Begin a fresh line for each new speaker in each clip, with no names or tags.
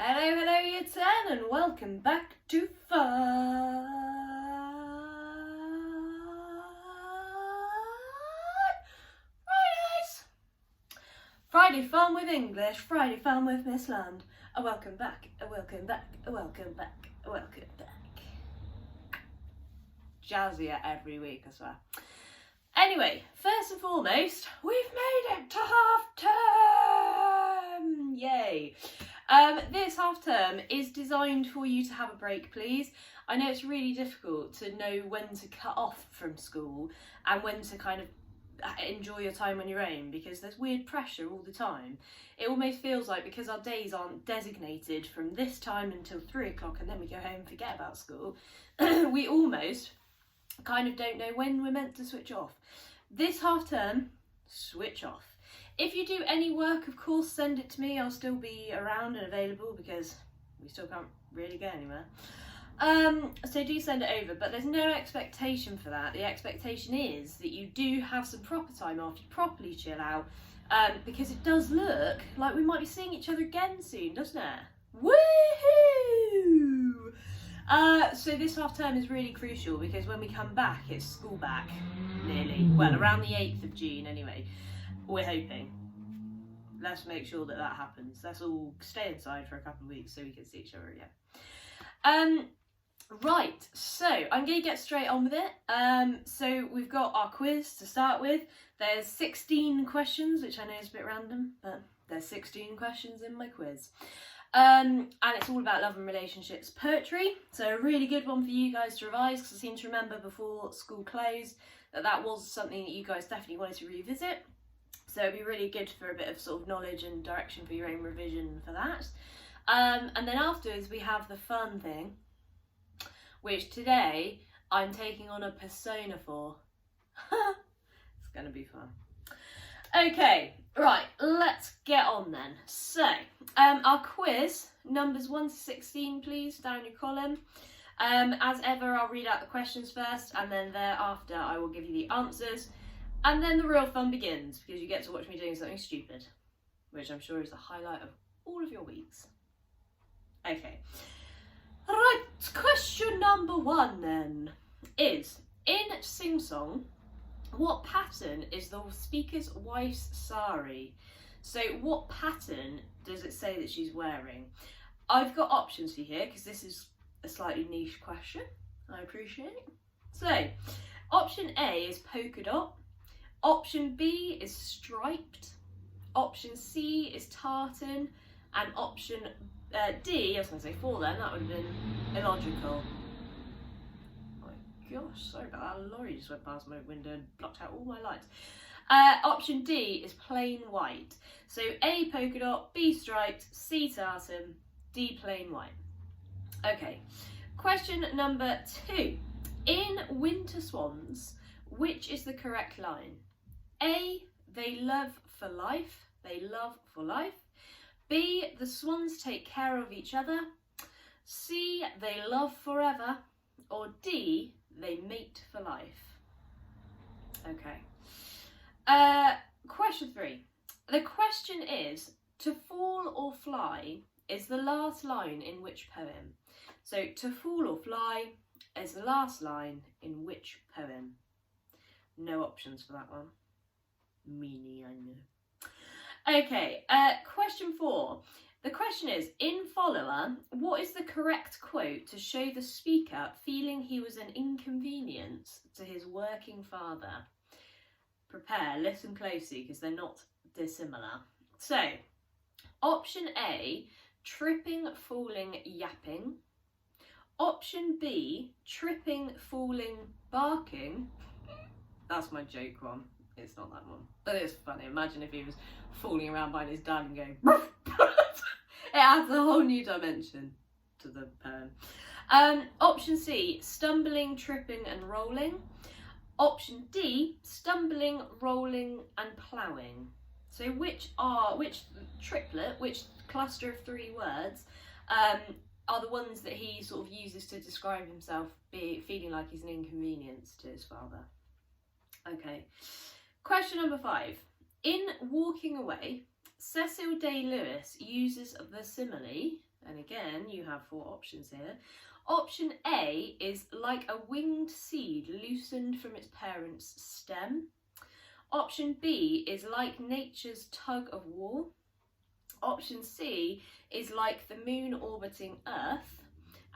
Hello, hello, you 10, and welcome back to Fun Fridays. Friday fun with English, Friday fun with Miss Land. A welcome back, a welcome back, a welcome back, a welcome back. Jazzier every week, I swear. Anyway, first and foremost, we've made it to half term! Yay! This half term is designed for you to have a break, please. I know it's really difficult to know when to cut off from school and when to kind of enjoy your time on your own because there's weird pressure all the time. It almost feels like because our days aren't designated from this time until 3 o'clock and then we go home and forget about school, we almost kind of don't know when we're meant to switch off. This half term, switch off. If you do any work, of course, send it to me. I'll still be around and available because we still can't really go anywhere. So do send it over, but there's no expectation for that. The expectation is that you do have some proper time off, you properly chill out, because it does look like we might be seeing each other again soon, doesn't it? Woohoo! So this half term is really crucial because when we come back, it's school back, nearly. Well, around the 8th of June anyway. We're hoping. Let's make sure that that happens. Let's all stay inside for a couple of weeks so we can see each other again. Right, so I'm going to get straight on with it. So we've got our quiz to start with. There's 16 questions, which I know is a bit random, but there's 16 questions in my quiz. And it's all about love and relationships poetry. So a really good one for you guys to revise because I seem to remember before school closed that was something that you guys definitely wanted to revisit. So it'd be really good for a bit of sort of knowledge and direction for your own revision for that. And then afterwards we have the fun thing, which today I'm taking on a persona for. It's going to be fun. Okay, right, let's get on then. So, our quiz, numbers 1 to 16, please, down your column. As ever, I'll read out the questions first, and then thereafter I will give you the answers. And then the real fun begins, because you get to watch me doing something stupid, which I'm sure is the highlight of all of your weeks. Okay. Right, question number 1 then is, in Sing Song, what pattern is the speaker's wife's sari? So what pattern does it say that she's wearing? I've got options for you here, because this is a slightly niche question. I appreciate it. So, option A is polka dot. Option B is striped, option C is tartan, and option D, I was going to say 4 then, that would have been illogical. Oh my gosh, sorry about that, a lorry just went past my window and blocked out all my lights. Option D is plain white. So A polka dot, B striped, C tartan, D plain white. Okay, question number 2. In Winter Swans, which is the correct line? A, they love for life, they love for life. B, the swans take care of each other. C, they love forever. Or D, they mate for life. Okay. Question 3. The question is, to fall or fly is the last line in which poem? So, to fall or fly is the last line in which poem? No options for that one. Meanie, I know. Okay, question 4. The question is, in Follower, what is the correct quote to show the speaker feeling he was an inconvenience to his working father? Prepare, listen closely, because they're not dissimilar. So, option A, tripping, falling, yapping. Option B, tripping, falling, barking. That's my joke one. It's not that one. But it's funny. Imagine if he was falling around behind his dad and going, it adds a whole new dimension to the poem. Option C, stumbling, tripping and rolling. Option D, stumbling, rolling and ploughing. So which triplet, which cluster of 3 words are the ones that he sort of uses to describe himself feeling like he's an inconvenience to his father? Okay. Question number 5. In Walking Away, Cecil Day-Lewis uses the simile And again, you have 4 options here. Option A is like a winged seed loosened from its parent's stem. Option B is like nature's tug of war. Option C is like the moon orbiting Earth.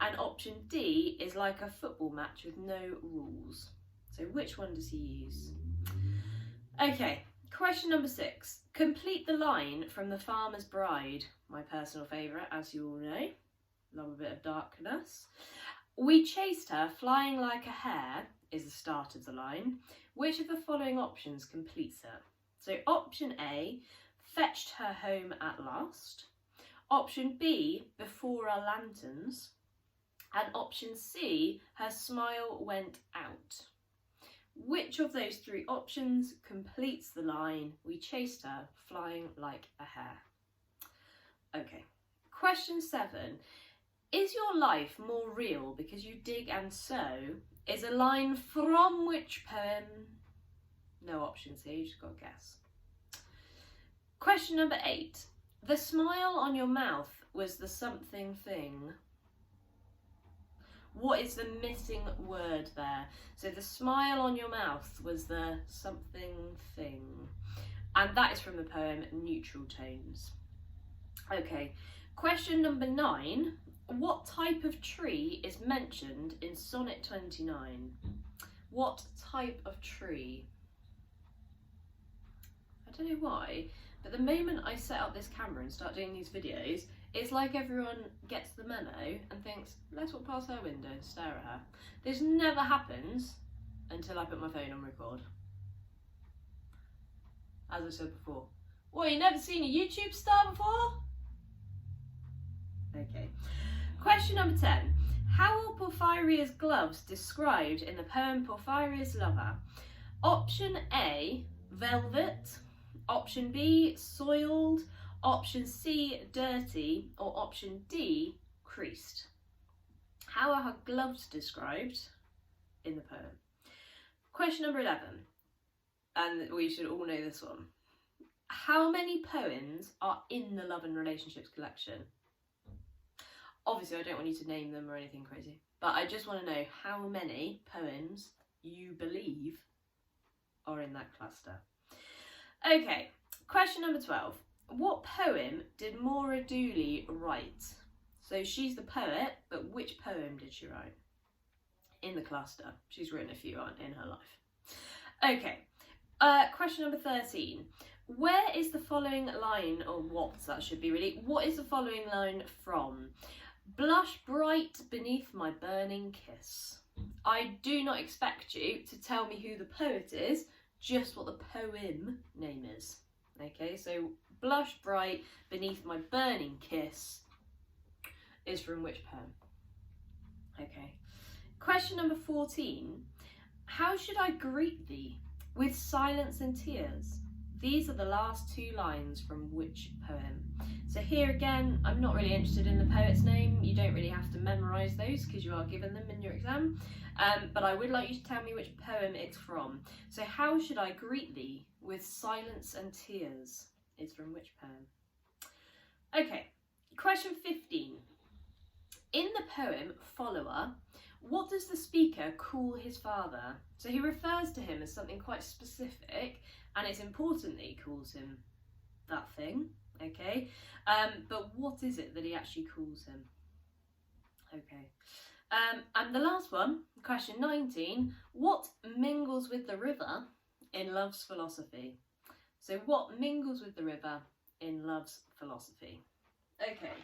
And option D is like a football match with no rules. So which one does he use? Okay, question number 6. Complete the line from The Farmer's Bride, my personal favourite, as you all know. Love a bit of darkness. We chased her flying like a hare is the start of the line. Which of the following options completes it? So option A, fetched her home at last. Option B, before our lanterns. And option C, her smile went out. Which of those 3 options completes the line, we chased her flying like a hare? Okay, question 7. Is your life more real because you dig and sow? Is a line from which poem? No options here, you just got to guess. Question number 8. The smile on your mouth was the something thing. What is the missing word there? So the smile on your mouth was the something thing. And that is from the poem Neutral Tones. Okay, question number 9. What type of tree is mentioned in Sonnet 29? What type of tree? I don't know why, but the moment I set up this camera and start doing these videos, it's like everyone gets the memo and thinks, let's walk past her window and stare at her. This never happens until I put my phone on record. As I said before. What, you never seen a YouTube star before? Okay. Question number 10. How are Porphyria's gloves described in the poem Porphyria's Lover? Option A, velvet. Option B, soiled. Option C, dirty. Or option D, creased. How are her gloves described in the poem? Question number 11. And we should all know this one. How many poems are in the Love and Relationships collection? Obviously, I don't want you to name them or anything crazy, but I just want to know how many poems you believe are in that cluster. Okay, question number 12. What poem did Maura Dooley write? So she's the poet, but which poem did she write? In the cluster. She's written a few in her life. Okay, question number 13. Where is the following line, or what that should be really, what is the following line from? Blush bright beneath my burning kiss. I do not expect you to tell me who the poet is, just what the poem name is. Okay, so blush bright beneath my burning kiss is from which poem? Okay. Question number 14. How should I greet thee? With silence and tears. These are the last 2 lines from which poem? So here again, I'm not really interested in the poet's name. You don't really have to memorise those because you are given them in your exam. But I would like you to tell me which poem it's from. So how should I greet thee? With silence and tears is from which poem? Okay, question 15. In the poem Follower, what does the speaker call his father? So he refers to him as something quite specific, and it's important that he calls him that thing, okay? But what is it that he actually calls him? Okay. And the last one, question 19, what mingles with the river in love's philosophy? So what mingles with the river in love's philosophy? Okay.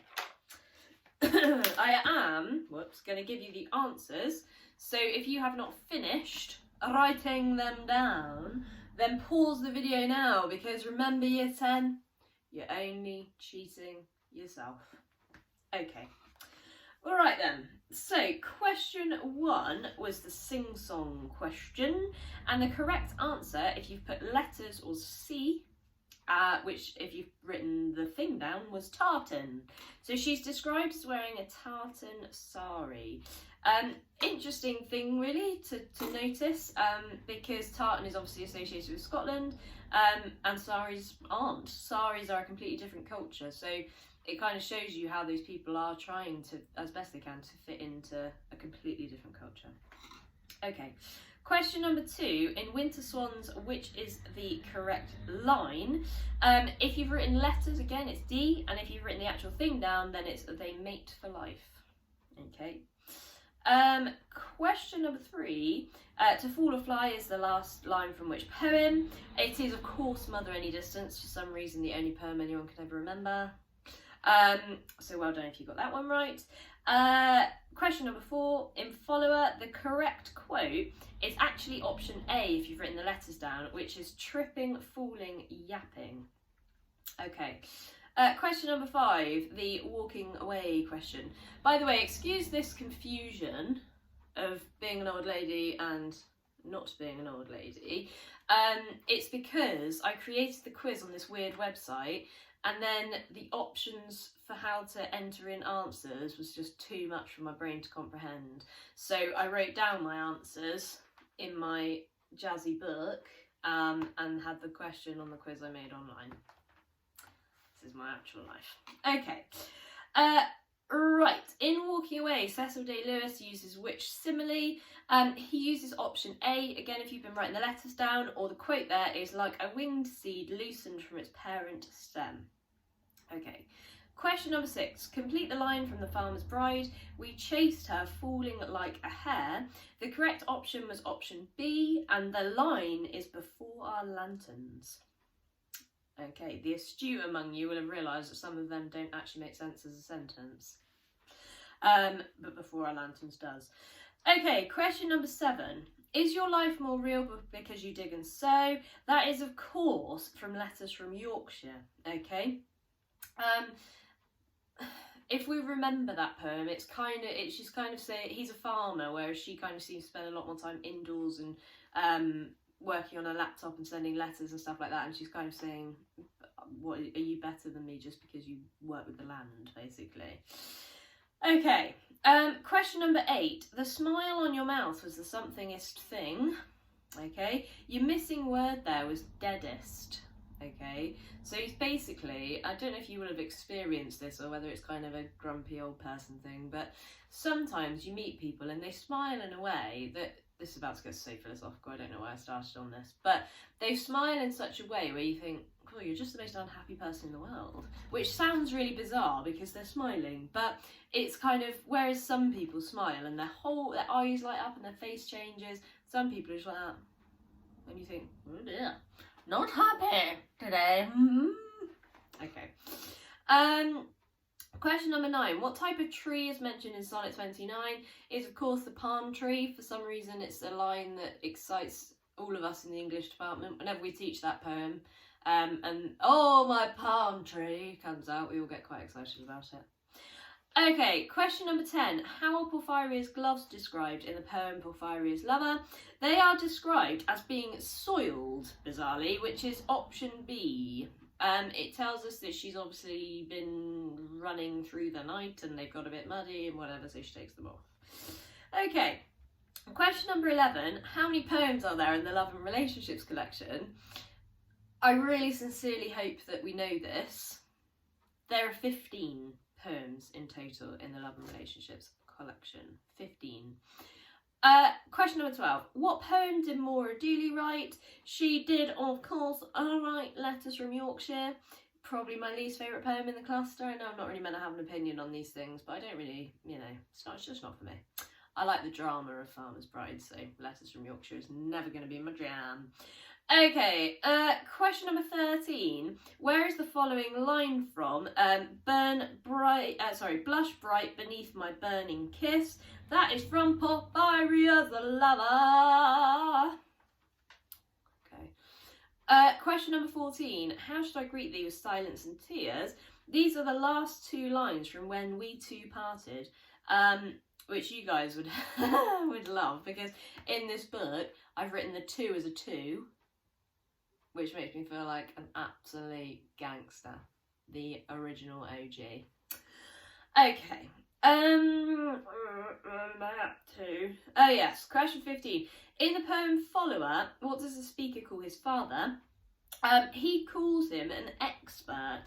I am, going to give you the answers. So if you have not finished writing them down, then pause the video now, because remember year 10, you're only cheating yourself. Okay. All right then. So question 1 was the sing-song question, and the correct answer, if you've put letters or C, which if you've written the thing down, was tartan. So she's described as wearing a tartan sari. Interesting thing really to notice, because tartan is obviously associated with Scotland, and saris aren't. Saris are a completely different culture. So it kind of shows you how those people are trying to, as best they can, to fit into a completely different culture. Okay, question number 2. In Winter Swans, which is the correct line? If you've written letters, again, it's D, and if you've written the actual thing down, then it's they mate for life. Okay. Question number 3. To fall or fly is the last line from which poem? It is, of course, Mother Any Distance, for some reason the only poem anyone could ever remember. So well done if you got that one right. Question number 4. In Follower, the correct quote is actually option A if you've written the letters down, which is tripping, falling, yapping. Okay. Question number 5, the walking away question. By the way, excuse this confusion of being an old lady and not being an old lady. It's because I created the quiz on this weird website, and then the options for how to enter in answers was just too much for my brain to comprehend. So I wrote down my answers in my jazzy book and had the question on the quiz I made online. This is my actual life. Okay. Right. In Walking Away, Cecil Day-Lewis uses which simile? He uses option A, again if you've been writing the letters down, or the quote there is like a winged seed loosened from its parent stem. Okay. Question number 6. Complete the line from The Farmer's Bride. We chased her falling like a hare. The correct option was option B, and the line is before our lanterns. Okay, the astute among you will have realised that some of them don't actually make sense as a sentence. But before our lanterns does. Okay, question number 7. Is your life more real because you dig and sow? That is, of course, from Letters from Yorkshire. Okay. If we remember that poem, she's kind of saying he's a farmer, whereas she kind of seems to spend a lot more time indoors and working on a laptop and sending letters and stuff like that, and she's kind of saying, what, are you better than me just because you work with the land, basically? Okay, question number 8. The smile on your mouth was the somethingest thing. Okay, your missing word there was deadest. Okay, so it's basically, I don't know if you will have experienced this or whether it's kind of a grumpy old person thing, but sometimes you meet people and they smile in a way that, this is about to get so philosophical, I don't know why I started on this, but they smile in such a way where you think, oh, you're just the most unhappy person in the world, which sounds really bizarre because they're smiling, but it's kind of, whereas some people smile and their eyes light up and their face changes, some people are just like that, and you think, oh dear, not happy today. Okay. Question number 9. What type of tree is mentioned in Sonnet 29? Is, of course, the palm tree. For some reason, it's a line that excites all of us in the English department whenever we teach that poem. And, oh, my palm tree comes out. We all get quite excited about it. Okay, question number 10. How are Porphyria's gloves described in the poem Porphyria's Lover? They are described as being soiled, bizarrely, which is option B. It tells us that she's obviously been running through the night and they've got a bit muddy and whatever, so she takes them off. Okay, question number 11. How many poems are there in the Love and Relationships collection? I really sincerely hope that we know this. There are 15 poems in total in the Love and Relationships collection. 15. Question number 12. What poem did Maura Dooley write? She did, of course, write Letters from Yorkshire. Probably my least favourite poem in the cluster. I know I'm not really meant to have an opinion on these things, but I don't really, it's just not for me. I like the drama of Farmer's Bride, so Letters from Yorkshire is never going to be my jam. Okay, question number 13. Where is the following line from? Blush bright beneath my burning kiss. That is from Porphyria's Lover. Okay. Question number 14. How should I greet thee with silence and tears? These are the last 2 lines from When We Two Parted, which you guys would would love, because in this book I've written the 2 as a 2. Which makes me feel like an absolute gangster. The original OG. Okay. Where am I up to? Oh yes, question 15. In the poem Follower, what does the speaker call his father? He calls him an expert.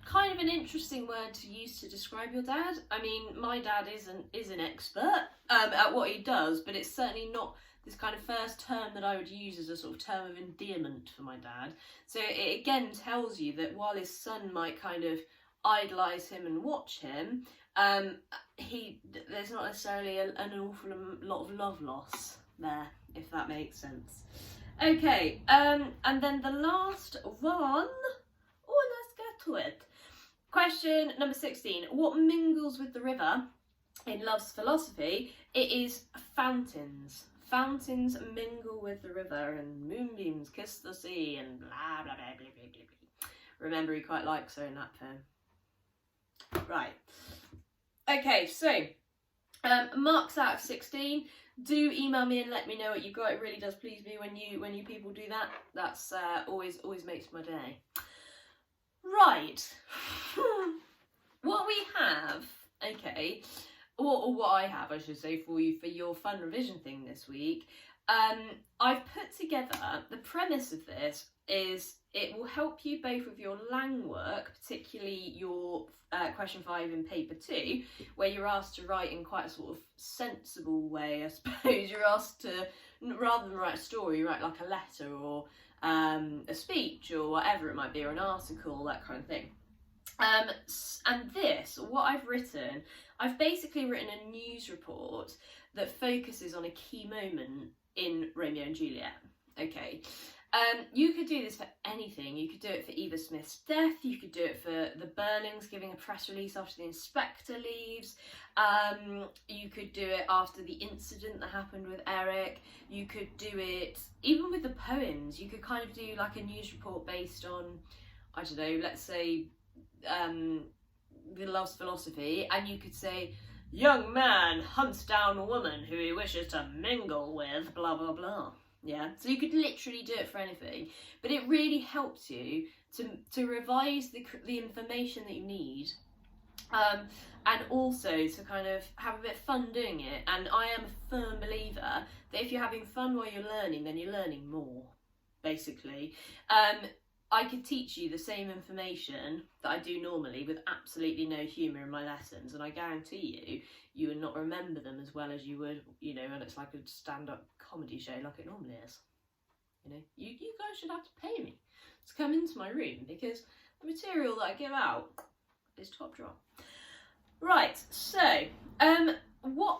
kind of an interesting word to use to describe your dad. I mean, my dad is an expert at what he does, but it's certainly not this kind of first term that I would use as a sort of term of endearment for my dad. So it again tells you that while his son might kind of idolise him and watch him, there's not necessarily an awful lot of love loss there, if that makes sense. Okay, and then the last one, let's get to it. Question number 16. What mingles with the river in love's philosophy? It is fountains. Fountains mingle with the river and moonbeams kiss the sea and blah, blah, blah, blah, blah, blah, blah. Remember, he quite likes her in that poem. Right. Okay, so marks out of 16. Do email me and let me know what you got. It really does please me when you people do that. That's always makes my day. Right. What we have, okay, or what I have, I should say, for you for your fun revision thing this week. I've put together, the premise of this is it will help you both with your lang work, particularly your question 5 in paper 2, where you're asked to write in quite a sort of sensible way, I suppose. You're asked to, rather than write a story, write like a letter or a speech or whatever it might be, or an article, that kind of thing. And this, what I've written, I've basically written a news report that focuses on a key moment in Romeo and Juliet. Okay. You could do this for anything. You could do it for Eva Smith's death. You could do it for the Burlings giving a press release after the inspector leaves. You could do it after the incident that happened with Eric. You could do it even with the poems. You could kind of do like a news report based on, I don't know, let's say the love's philosophy, and you could say, young man hunts down a woman who he wishes to mingle with, blah blah blah. Yeah, so you could literally do it for anything, but it really helps you to revise the information that you need, and also to kind of have a bit of fun doing it. And I am a firm believer that if you're having fun while you're learning, then you're learning more, basically. I could teach you the same information that I do normally with absolutely no humour in my lessons, and I guarantee you would not remember them as well as you would, and it's like a stand-up comedy show like it normally is. You guys should have to pay me to come into my room, because the material that I give out is top drawer. Right, so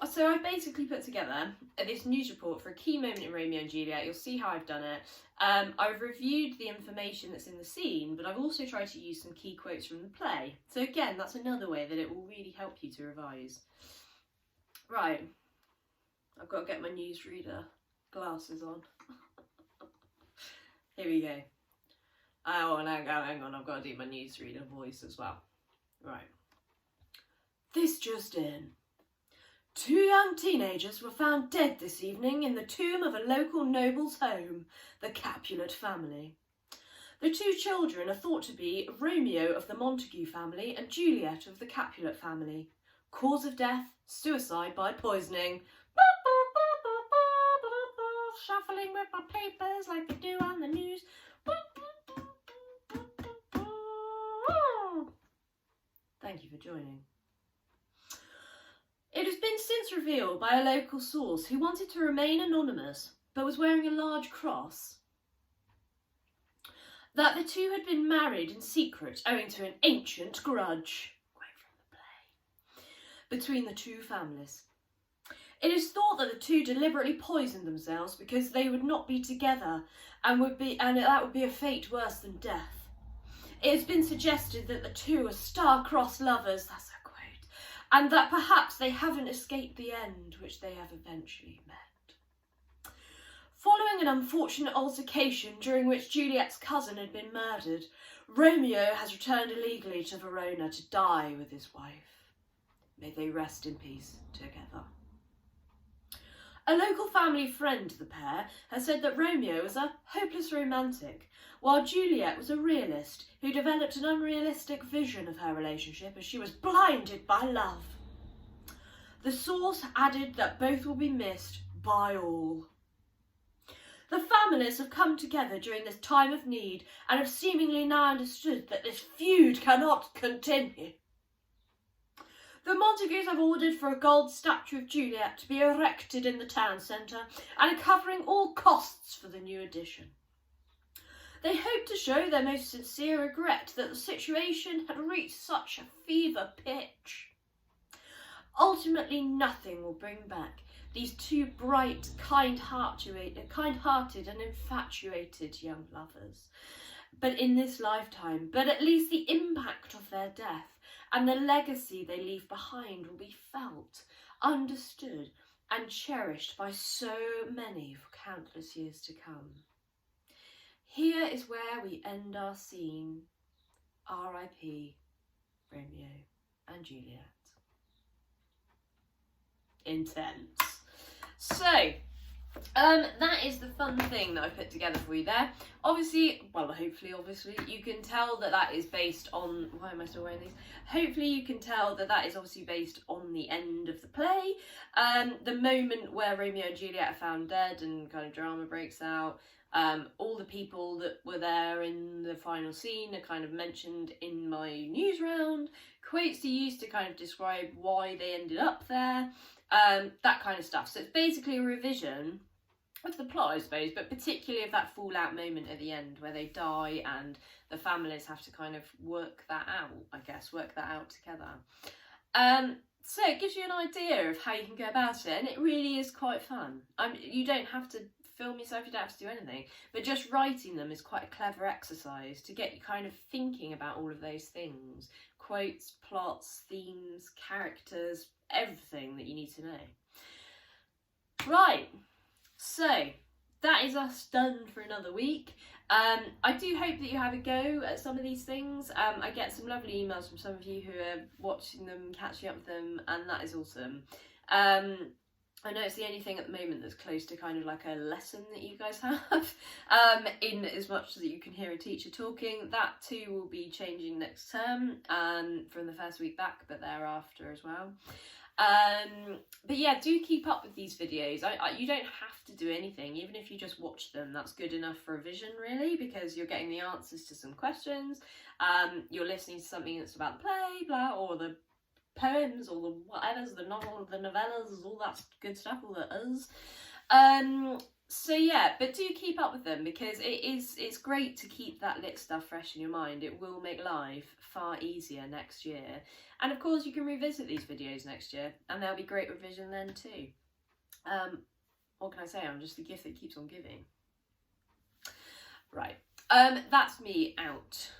so I've basically put together this news report for a key moment in Romeo and Juliet. You'll see how I've done it. I've reviewed the information that's in the scene, but I've also tried to use some key quotes from the play. So again, that's another way that it will really help you to revise. Right, I've got to get my newsreader glasses on. Here we go. Oh, and hang on, I've got to do my newsreader voice as well. Right. This just in. 2 young teenagers were found dead this evening in the tomb of a local noble's home, the Capulet family. The 2 children are thought to be Romeo of the Montague family and Juliet of the Capulet family. Cause of death, suicide by poisoning. Shuffling with my papers like they do on the news. Thank you for joining. It has been since revealed by a local source who wanted to remain anonymous but was wearing a large cross that the 2 had been married in secret owing to an ancient grudge, quote from the play, between the 2 families. It is thought that the 2 deliberately poisoned themselves because they would not be together and that would be a fate worse than death. It has been suggested that the 2 are star-crossed lovers, that's a quote, and that perhaps they haven't escaped the end which they have eventually met. Following an unfortunate altercation during which Juliet's cousin had been murdered, Romeo has returned illegally to Verona to die with his wife. May they rest in peace together. A local family friend to the pair has said that Romeo was a hopeless romantic, while Juliet was a realist who developed an unrealistic vision of her relationship as she was blinded by love. The source added that both will be missed by all. The families have come together during this time of need and have seemingly now understood that this feud cannot continue. The Montagues have ordered for a gold statue of Juliet to be erected in the town centre and are covering all costs for the new addition. They hope to show their most sincere regret that the situation had reached such a fever pitch. Ultimately, nothing will bring back these two bright, kind-hearted and infatuated young lovers, but in this lifetime, but at least the impact of their death and the legacy they leave behind will be felt, understood, and cherished by so many for countless years to come. Here is where we end our scene. R.I.P. Romeo and Juliet. Intense. So, that is the fun thing that I put together for you there. Obviously, you can tell that that is based on... Why am I still wearing these? Hopefully you can tell that that is obviously based on the end of the play. The moment where Romeo and Juliet are found dead and kind of drama breaks out. All the people that were there in the final scene are kind of mentioned in my Newsround. Quotes are used to kind of describe why they ended up there. That kind of stuff. So it's basically a revision of the plot, I suppose, but particularly of that fallout moment at the end where they die and the families have to kind of work that out together. So it gives you an idea of how you can go about it, and it really is quite fun. You don't have to film yourself, you don't have to do anything, but just writing them is quite a clever exercise to get you kind of thinking about all of those things. Quotes, plots, themes, characters, everything that you need to know. Right, so that is us done for another week. I do hope that you have a go at some of these things. I get some lovely emails from some of you who are watching them, catching up with them, and that is awesome. I know it's the only thing at the moment that's close to kind of like a lesson that you guys have, in as much as you can hear a teacher talking. That too will be changing next term, from the first week back, but thereafter as well. But yeah, do keep up with these videos. You don't have to do anything, even if you just watch them, that's good enough for a vision really, because you're getting the answers to some questions, you're listening to something that's about the play, blah, or the poems, or the whatevers, the novel, the novellas, all that good stuff, all the so yeah, but do keep up with them, because it's great to keep that lit stuff fresh in your mind. It will make life far easier next year, and of course you can revisit these videos next year and there'll be great revision then too. What can I say, I'm just the gift that keeps on giving. Right, that's me out.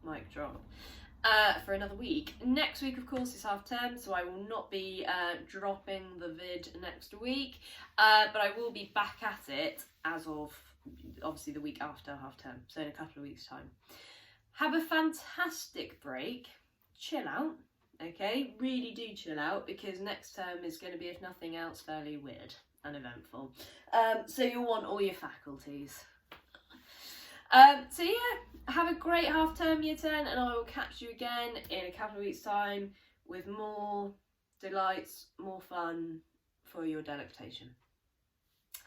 Mic drop. For another week. Next week, of course, is half term, so I will not be dropping the vid next week, but I will be back at it as of obviously the week after half term, so in a couple of weeks' time. Have a fantastic break, chill out, okay? Really do chill out, because next term is going to be, if nothing else, fairly weird and eventful. So you'll want all your faculties. So yeah, have a great half term year 10, and I will catch you again in a couple of weeks' time with more delights, more fun for your delectation.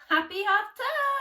Happy half term!